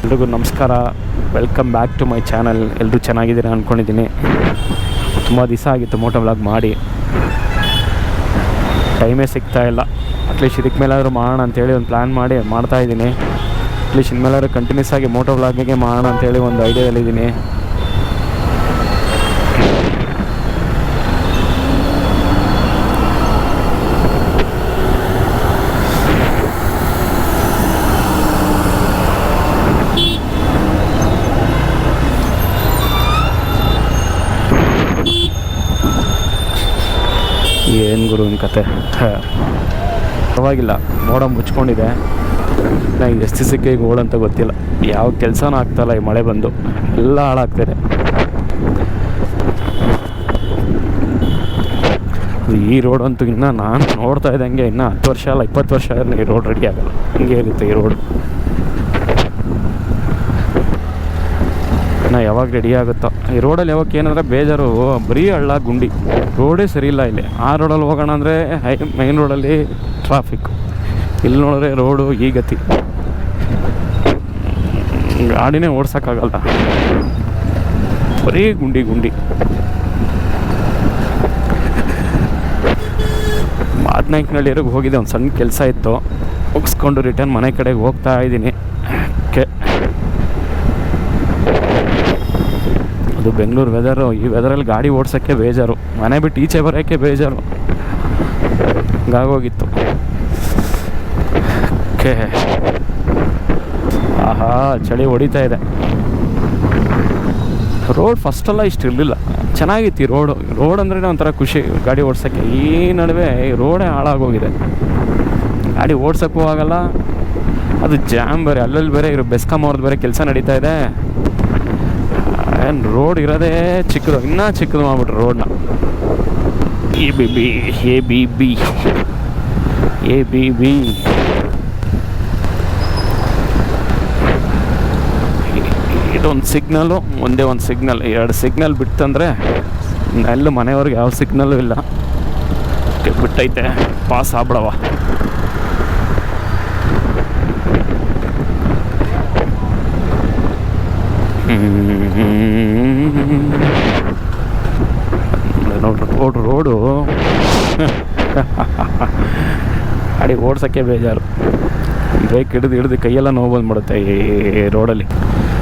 ಎಲ್ರಿಗೂ ನಮಸ್ಕಾರ, welcome back to my channel. ಎಲ್ಲರೂ ಚೆನ್ನಾಗಿದ್ದೀರಾ ಅಂದ್ಕೊಂಡಿದ್ದೀನಿ. ತುಂಬ ದಿವಸ ಆಗಿತ್ತು ಮೋಟೋ ವ್ಲಾಗ್ ಮಾಡಿ, ಟೈಮೇ ಸಿಗ್ತಾಯಿಲ್ಲ. ಅಟ್ಲೀಸ್ಟ್ ಇದಕ್ಕೆ ಮೇಲಾದರೂ ಮಾಡೋಣ ಅಂತೇಳಿ ಒಂದು ಪ್ಲ್ಯಾನ್ ಮಾಡಿ ಮಾಡ್ತಾಯಿದ್ದೀನಿ. ಅಟ್ಲೀಸ್ಟ್ ಇನ್ಮೇಲಾದ್ರೂ ಕಂಟಿನ್ಯೂಸ್ ಆಗಿ ಮೋಟೋ ವ್ಲಾಗಿಗೆ ಮಾಡೋಣ ಅಂತೇಳಿ ಒಂದು ಐಡಿಯಾದಲ್ಲಿದ್ದೀನಿ. ಏನು ಗುರು ಕತೆ, ಪರವಾಗಿಲ್ಲ. ಮೋಡ ಮುಚ್ಕೊಂಡಿದೆ. ನನಗೆ ಎಷ್ಟು ದಿವಸಕ್ಕೆ ಈಗ ಓಡಂತ ಗೊತ್ತಿಲ್ಲ. ಯಾವ ಕೆಲಸನೂ ಆಗ್ತಾಯಿಲ್ಲ. ಈ ಮಳೆ ಬಂದು ಎಲ್ಲ ಹಾಳಾಗ್ತಿದೆ. ಈ ರೋಡ್ ಅಂತೂ ಇನ್ನೂ ನಾನು ನೋಡ್ತಾ ಇದ್ದಂಗೆ ಇನ್ನೂ 10 ವರ್ಷ ಅಲ್ಲ 20 ವರ್ಷ ಆದ್ರೆ ಈ ರೋಡ್ ರೆಡಿ ಆಗೋಲ್ಲ. ಹಿಂಗೆ ಇರುತ್ತೆ ಈ ರೋಡ್. ಇನ್ನು ಯಾವಾಗ ರೆಡಿ ಆಗುತ್ತೋ ಈ ರೋಡಲ್ಲಿ. ಯಾವಾಗ ಏನಂದರೆ ಬೇಜಾರು, ಬರೀ ಹಳ್ಳ ಗುಂಡಿ, ರೋಡೇ ಸರಿ ಇಲ್ಲ ಇಲ್ಲಿ. ಆ ರೋಡಲ್ಲಿ ಹೋಗೋಣ ಅಂದರೆ ಮೈನ್ ರೋಡಲ್ಲಿ ಟ್ರಾಫಿಕ್, ಇಲ್ಲಿ ನೋಡಿದ್ರೆ ರೋಡು ಈ ಗತಿ. ಗಾಡಿನೇ ಓಡ್ಸೋಕ್ಕಾಗಲ್ಲ, ಬರೀ ಗುಂಡಿ ಗುಂಡಿ. ಮಾದನಾಯಕನಹಳ್ಳಿವರೆಗೆ ಹೋಗಿದ್ದೆ, ಒಂದು ಸಣ್ಣ ಕೆಲಸ ಇತ್ತು, ಮುಗಿಸ್ಕೊಂಡು ರಿಟರ್ನ್ ಮನೆ ಕಡೆಗೆ ಹೋಗ್ತಾ ಇದ್ದೀನಿ. ಅದು ಬೆಂಗಳೂರು ವೆದರು. ಈ ವೆದರಲ್ಲಿ ಗಾಡಿ ಓಡ್ಸೋಕ್ಕೆ ಬೇಜಾರು, ಮನೆ ಬಿಟ್ಟು ಈಚೆ ಬರೋಕ್ಕೆ ಬೇಜಾರು, ಹಂಗಾಗೋಗಿತ್ತು. ಆಹಾ, ಚಳಿ ಹೊಡಿತಾ ಇದೆ. ರೋಡ್ ಫಸ್ಟೆಲ್ಲ ಇಷ್ಟು ಇರಲಿಲ್ಲ, ಚೆನ್ನಾಗಿತ್ತು ಈ ರೋಡ್ ಅಂದ್ರೆ ಒಂಥರ ಖುಷಿ ಗಾಡಿ ಓಡ್ಸೋಕ್ಕೆ. ಈ ನಡುವೆ ಈ ರೋಡೇ ಹಾಳಾಗೋಗಿದೆ, ಗಾಡಿ ಓಡ್ಸೋಕ್ಕೂ ಆಗಲ್ಲ. ಅದು ಜಾಮ್ ಬೇರೆ, ಅಲ್ಲಲ್ಲಿ ಬೇರೆ ಇರೋ ಬೆಸ್ಕಾಂ ಅವ್ರದ್ದು ಬೇರೆ ಕೆಲಸ ನಡೀತಾ ಇದೆ. ಏನು ರೋಡ್ ಇರೋದೇ ಚಿಕ್ಕದು, ಇನ್ನೂ ಚಿಕ್ಕದು ಮಾಡ್ಬಿಟ್ರು ರೋಡ್ನ. ಎ ಬಿ ಬಿ ಇದೊಂದು ಸಿಗ್ನಲ್ಲು, ಒಂದೇ ಒಂದು ಸಿಗ್ನಲ್. 2 ಸಿಗ್ನಲ್ ಬಿಟ್ಟಂದರೆ ಎಲ್ಲೂ ಮನೆಯವ್ರಿಗೆ ಯಾವ ಸಿಗ್ನಲ್ಲು ಇಲ್ಲ. ಬಿಟ್ಟೈತೆ, ಪಾಸ್ ಆಗ್ಬಿಡವ. ನೋಡ್ರಿ ರೋಡು ಗಾಡಿ ಓಡ್ಸೋಕ್ಕೆ ಬೇಜಾರು. ಬ್ರೇಕ್ ಹಿಡಿದು ಕೈಯೆಲ್ಲ ನೋವು ಬಂದ್ಬಿಡುತ್ತೆ ಈ ರೋಡಲ್ಲಿ.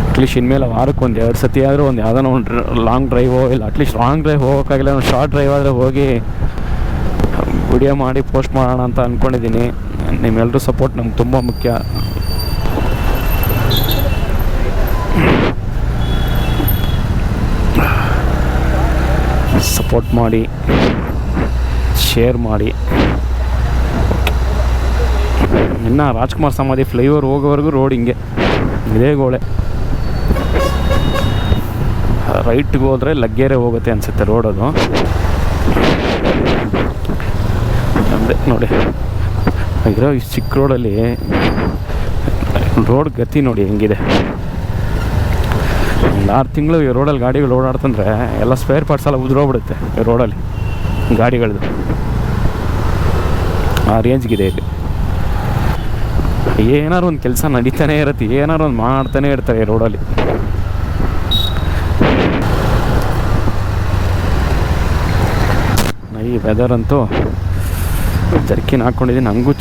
ಅಟ್ಲೀಸ್ಟ್ ಇನ್ಮೇಲೆ ವಾರಕ್ಕೆ ಒಂದು 2 ಸತಿ ಆದರೂ ಒಂದು ಯಾವುದೋ ಒಂದು ಲಾಂಗ್ ಡ್ರೈವೋ, ಇಲ್ಲ ಅಟ್ಲೀಸ್ಟ್ ಲಾಂಗ್ ಡ್ರೈವ್ ಹೋಗೋಕ್ಕಾಗಿಲ್ಲ, ಒಂದು ಶಾರ್ಟ್ ಡ್ರೈವ್ ಆದರೆ ಹೋಗಿ ವಿಡಿಯೋ ಮಾಡಿ ಪೋಸ್ಟ್ ಮಾಡೋಣ ಅಂತ ಅಂದ್ಕೊಂಡಿದ್ದೀನಿ. ನಿಮ್ಮೆಲ್ಲರೂ ಸಪೋರ್ಟ್ ನಮ್ಗೆ ತುಂಬ ಮುಖ್ಯ. ಸಪೋರ್ಟ್ ಮಾಡಿ, ಶೇರ್ ಮಾಡಿ. ಇನ್ನು ರಾಜ್ಕುಮಾರ್ ಸಮಾಧಿ ಫ್ಲೈಓವರ್ ಹೋಗೋವರೆಗೂ ರೋಡ್ ಹಿಂಗೆ ಇದೇ ಗೋಳೆ. ರೈಟ್ಗೆ ಹೋದರೆ ಲಗ್ಗೆರೆ ಹೋಗುತ್ತೆ ಅನಿಸುತ್ತೆ ರೋಡದು. ಅದೇ ನೋಡಿ ಇರೋ ಈ ಚಿಕ್ಕ ರೋಡಲ್ಲಿ ರೋಡ್ ಗತಿ ನೋಡಿ ಹೆಂಗಿದೆ. ಒಂದು 6 ತಿಂಗಳು ಈ ರೋಡಲ್ಲಿ ಗಾಡಿಗಳು ಓಡಾಡ್ತಂದ್ರೆ ಎಲ್ಲ ಸ್ಪೇರ್ ಪಾರ್ಟ್ಸ್ ಎಲ್ಲ ಉದುರೋಗ್ಬಿಡುತ್ತೆ ಈ ರೋಡಲ್ಲಿ ಗಾಡಿಗಳದ್ದು. ಆ ರೇಂಜ್ಗಿದೆ ಇಲ್ಲಿ. ಏನಾರು ಒಂದು ಕೆಲಸ ನಡೀತಾನೆ ಇರುತ್ತೆ, ಏನಾರು ಒಂದು ಮಾಡ್ತಾನೆ ಇರ್ತಾರೆ ಈ ರೋಡಲ್ಲಿ. ಈ ವೆದರ್ ಅಂತೂ ಜರ್ಕಿನ್ ಹಾಕ್ಕೊಂಡಿದ್ದೀನಿ. ನನಗೂ